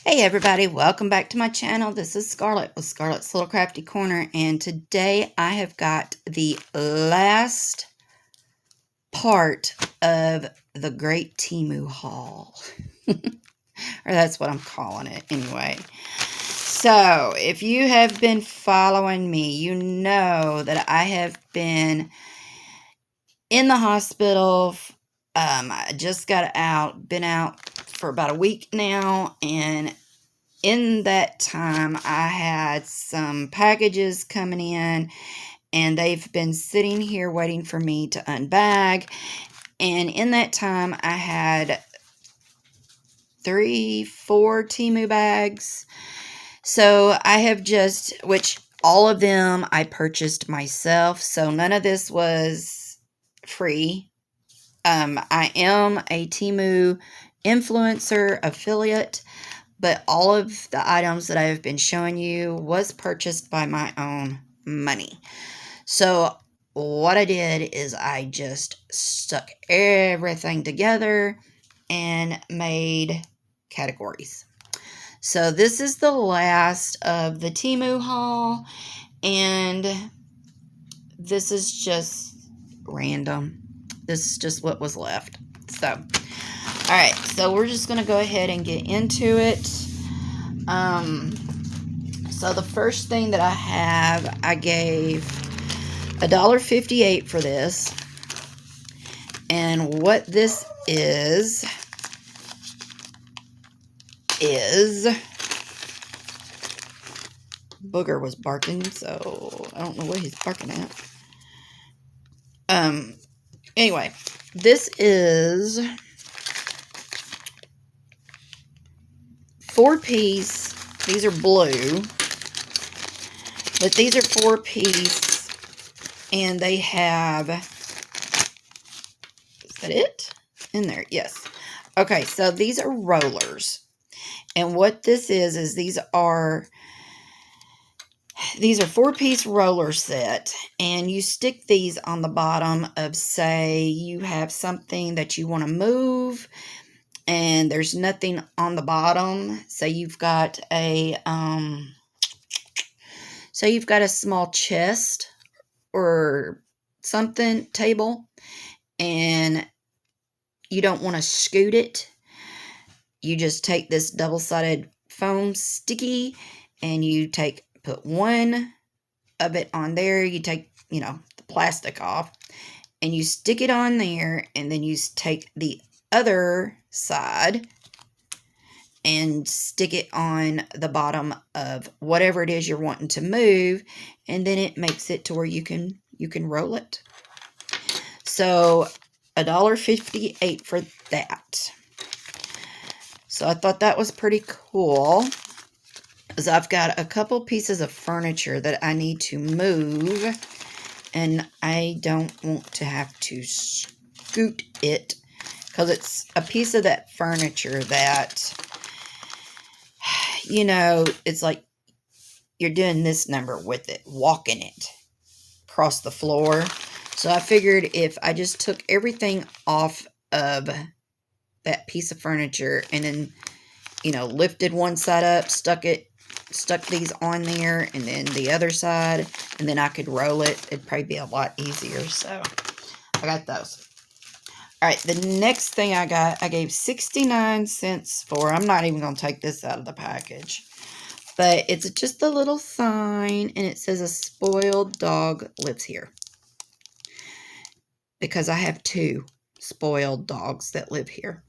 Hey everybody, welcome back to my channel. This is Scarlett with Scarlett's Little Crafty Corner, and today I have got the last part of the Great Temu haul. Or that's what I'm calling it anyway. So, if you have been following me, you know that I have been in the hospital. I just got out, been out for about a week now, and in that time, I had some packages coming in, and they've been sitting here waiting for me to unbag. And in that time, I had 3-4 Temu bags. So I have just, which all of them I purchased myself. So none of this was free. I am a Temu influencer affiliate, but all of the items that I have been showing you was purchased by my own money. So what I did is I just stuck everything together and made categories. So this is the last of the Temu haul, and this is just random. This is just what was left. So, alright, so we're just going to go ahead and get into it. So the first thing that I have, I gave $1.58 for this. And what this is Booger was barking, so I don't know what he's barking at. Anyway, this is 4-piece. These are blue, but these are 4-piece, and they have, is that it? In there, yes. Okay, so these are rollers. And what this is these are 4-piece roller set, and you stick these on the bottom of, say, you have something that you want to move, and there's nothing on the bottom. Say you've got a small chest or something table, and you don't want to scoot it. You just take this double-sided foam sticky, and you put one of it on there. You take, the plastic off, and you stick it on there, and then you take the other side and stick it on the bottom of whatever it is you're wanting to move, and then it makes it to where you can roll it. So $1.58 for that. So I thought that was pretty cool, because I've got a couple pieces of furniture that I need to move, and I don't want to have to scoot it, because it's a piece of that furniture that, it's like you're doing this number with it, walking it across the floor. So I figured if I just took everything off of that piece of furniture and then, lifted one side up, stuck these on there, and then the other side, and then I could roll it, it'd probably be a lot easier. So I got those. All right, the next thing I got, I gave 69 cents for. I'm not even going to take this out of the package. But it's just a little sign, and it says, "A spoiled dog lives here." Because I have 2 spoiled dogs that live here.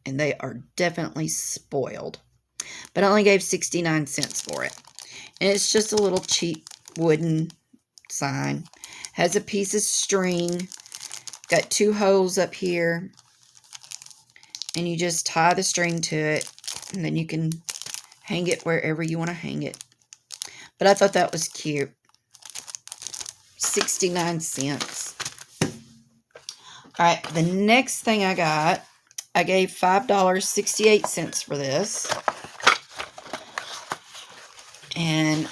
And they are definitely spoiled. But I only gave 69 cents for it. And it's just a little cheap wooden sign. Has a piece of string. Got 2 holes up here, and you just tie the string to it, and then you can hang it wherever you want to hang it. But I thought that was cute. 69 cents. Alright, the next thing I got, I gave $5.68 for this. And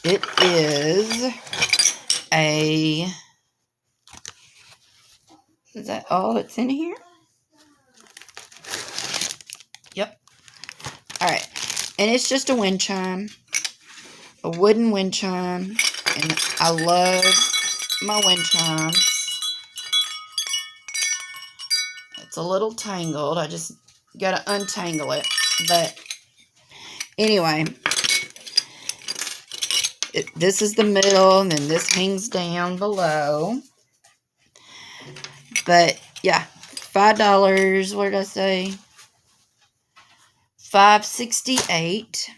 it is is that all that's in here? Yep. Alright. And it's just a wind chime. A wooden wind chime. And I love my wind chimes. It's a little tangled. I just got to untangle it. But anyway, this is the middle, and then this hangs down below. But yeah, $5. What did I say? $5.68.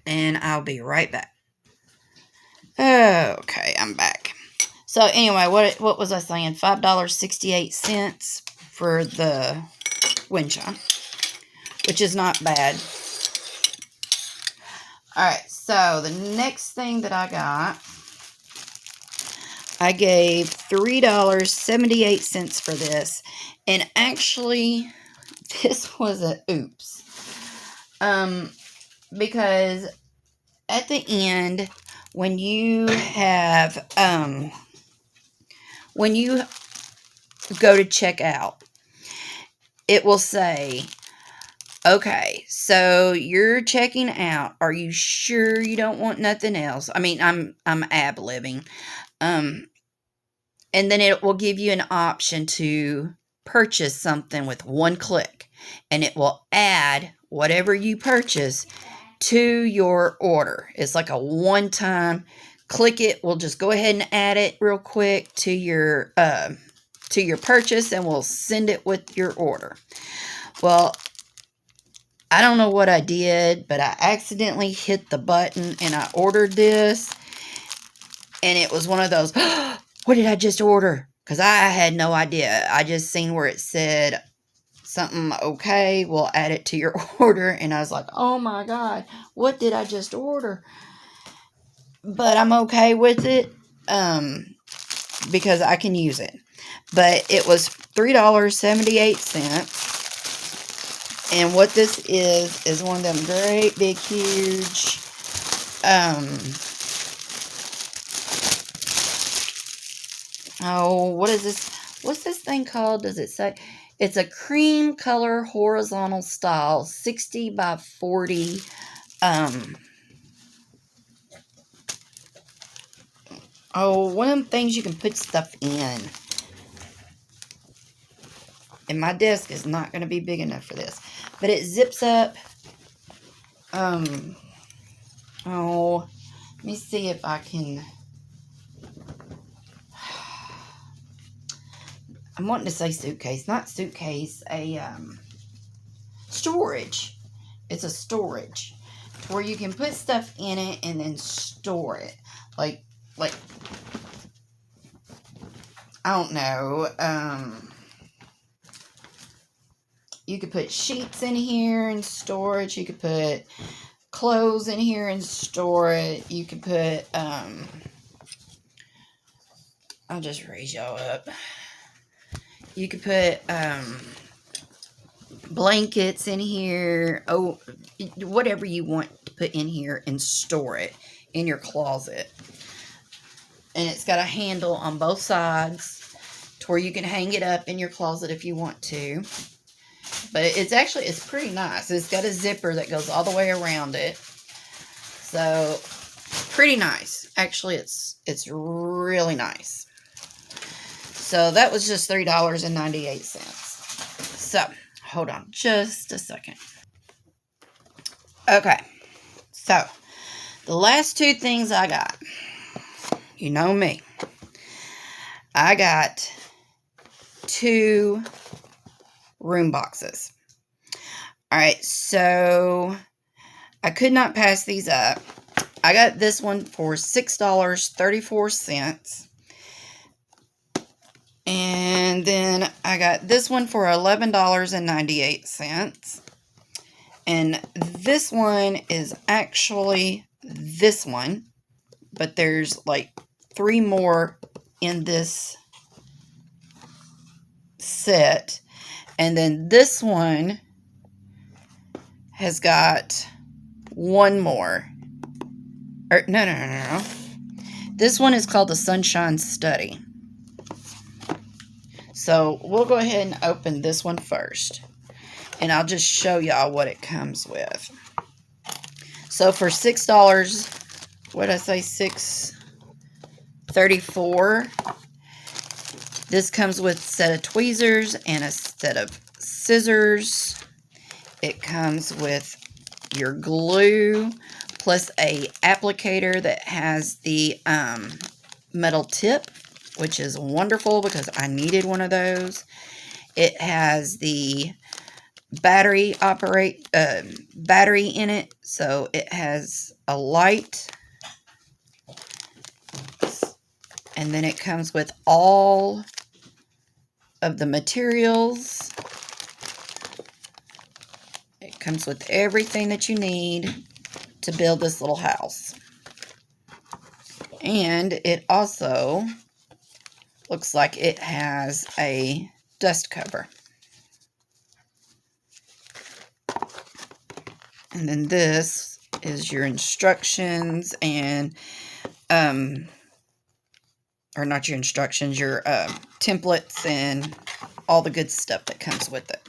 And I'll be right back. Okay, I'm back. So anyway, what was I saying? $5.68 for the wind chime, which is not bad. Alright, so the next thing that I got, I gave $3.78 for this. And actually, this was a oops. Because at the end, when you have, when you go to check out, it will say, okay, so you're checking out. Are you sure you don't want nothing else? I mean, I'm ab-libbing. And then it will give you an option to purchase something with one click. And it will add whatever you purchase to your order. It's like a one-time click. It will just go ahead and add it real quick to your purchase, and we'll send it with your order. Well, I don't know what I did, but I accidentally hit the button and I ordered this, and it was one of those, what did I just order? Because I had no idea. I just seen where it said something, okay, we'll add it to your order. And I was like, oh my God, what did I just order? But I'm okay with it because I can use it. But it was $3.78. And what this is one of them great big huge oh, what is this? What's this thing called? Does it say? It's a cream color horizontal style 60 by 40 oh, one of them things you can put stuff in. And my desk is not going to be big enough for this. But it zips up. Oh, let me see if I can. I'm wanting to say suitcase, not suitcase, a storage. It's a storage where you can put stuff in it and then store it. Like I don't know. You could put sheets in here and store it. You could put clothes in here and store it. You could put I'll just raise y'all up. You could put blankets in here. Oh, whatever you want to put in here and store it in your closet. And it's got a handle on both sides to where you can hang it up in your closet if you want to. But it's pretty nice. It's got a zipper that goes all the way around it. So, pretty nice. Actually, it's really nice. So, that was just $3.98. So, hold on just a second. Okay. So, the last two things I got. You know me. I got 2 room boxes. Alright, so I could not pass these up. I got this one for $6.34. And then I got this one for $11.98. And this one is actually this one. But there's like 3 more in this set. And then this one has got 1 more. Or, no. This one is called the Sunshine Study. So we'll go ahead and open this one first. and I'll just show y'all what it comes with. So for $6, what did I say, $6.34, this comes with a set of tweezers and a set of scissors. It comes with your glue plus a applicator that has the metal tip, which is wonderful because I needed one of those. It has the battery in it, so it has a light, and then it comes with all of the materials. It comes with everything that you need to build this little house. And it also looks like it has a dust cover. And then this is your instructions and, or not your instructions, your templates and all the good stuff that comes with it.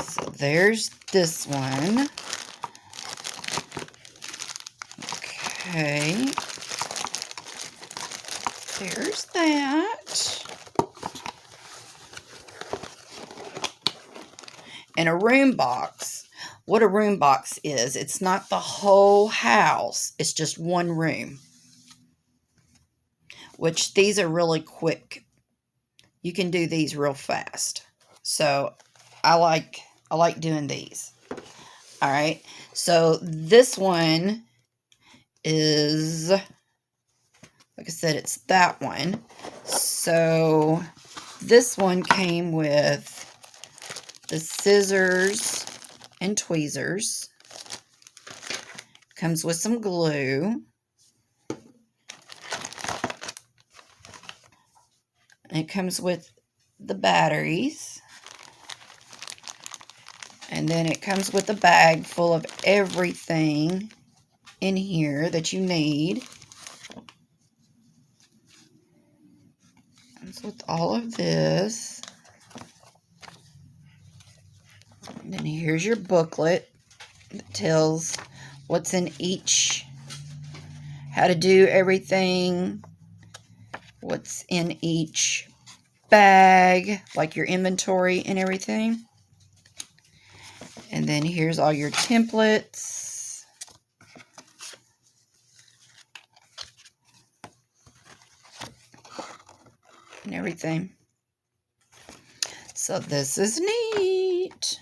So there's this one. Okay. There's that. And a room box. What a room box is, it's not the whole house. It's just one room. Which these are really quick. You can do these real fast. So I like doing these. Alright. So this one is, like I said, it's that one. So this one came with the scissors and tweezers. Comes with some glue. And it comes with the batteries. And then it comes with a bag full of everything in here that you need. Comes with all of this. And then here's your booklet that tells what's in each, how to do everything, what's in each bag, like your inventory and everything. And then here's all your templates. And everything. So this is neat.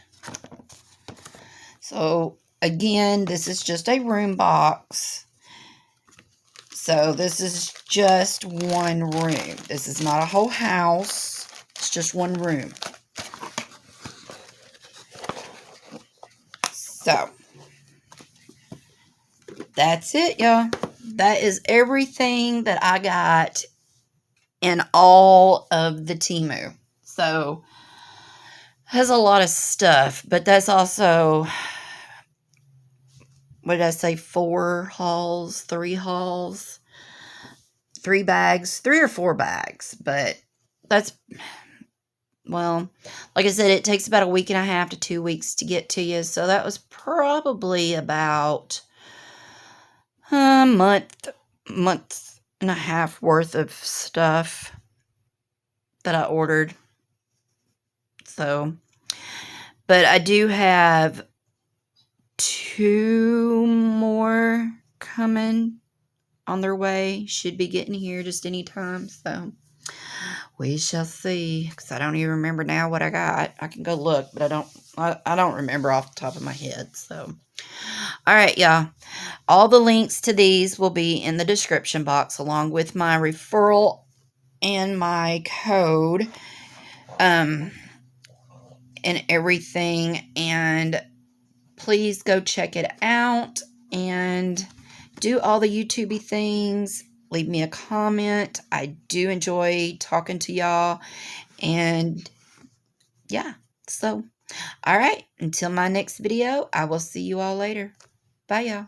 So again, this is just a room box. So this is just one room. This is not a whole house. It's just one room. So that's it, y'all. That is everything that I got in all of the Temu. So has a lot of stuff, but that's also, what did I say, 4 hauls, 3 hauls, 3 bags, 3 or 4 bags, but that's, well, like I said, it takes about a week and a half to 2 weeks to get to you, so that was probably about a month and a half worth of stuff that I ordered. So, but I do have 2 more coming on their way. Should be getting here just any time. So we shall see. Because I don't even remember now what I got. I can go look, but I don't remember off the top of my head. So, all right, y'all. All the links to these will be in the description box, along with my referral and my code. And everything, and please go check it out and do all the YouTubey things. Leave me a comment. I do enjoy talking to y'all, and yeah, so all right, until my next video, I will see you all later. Bye, y'all.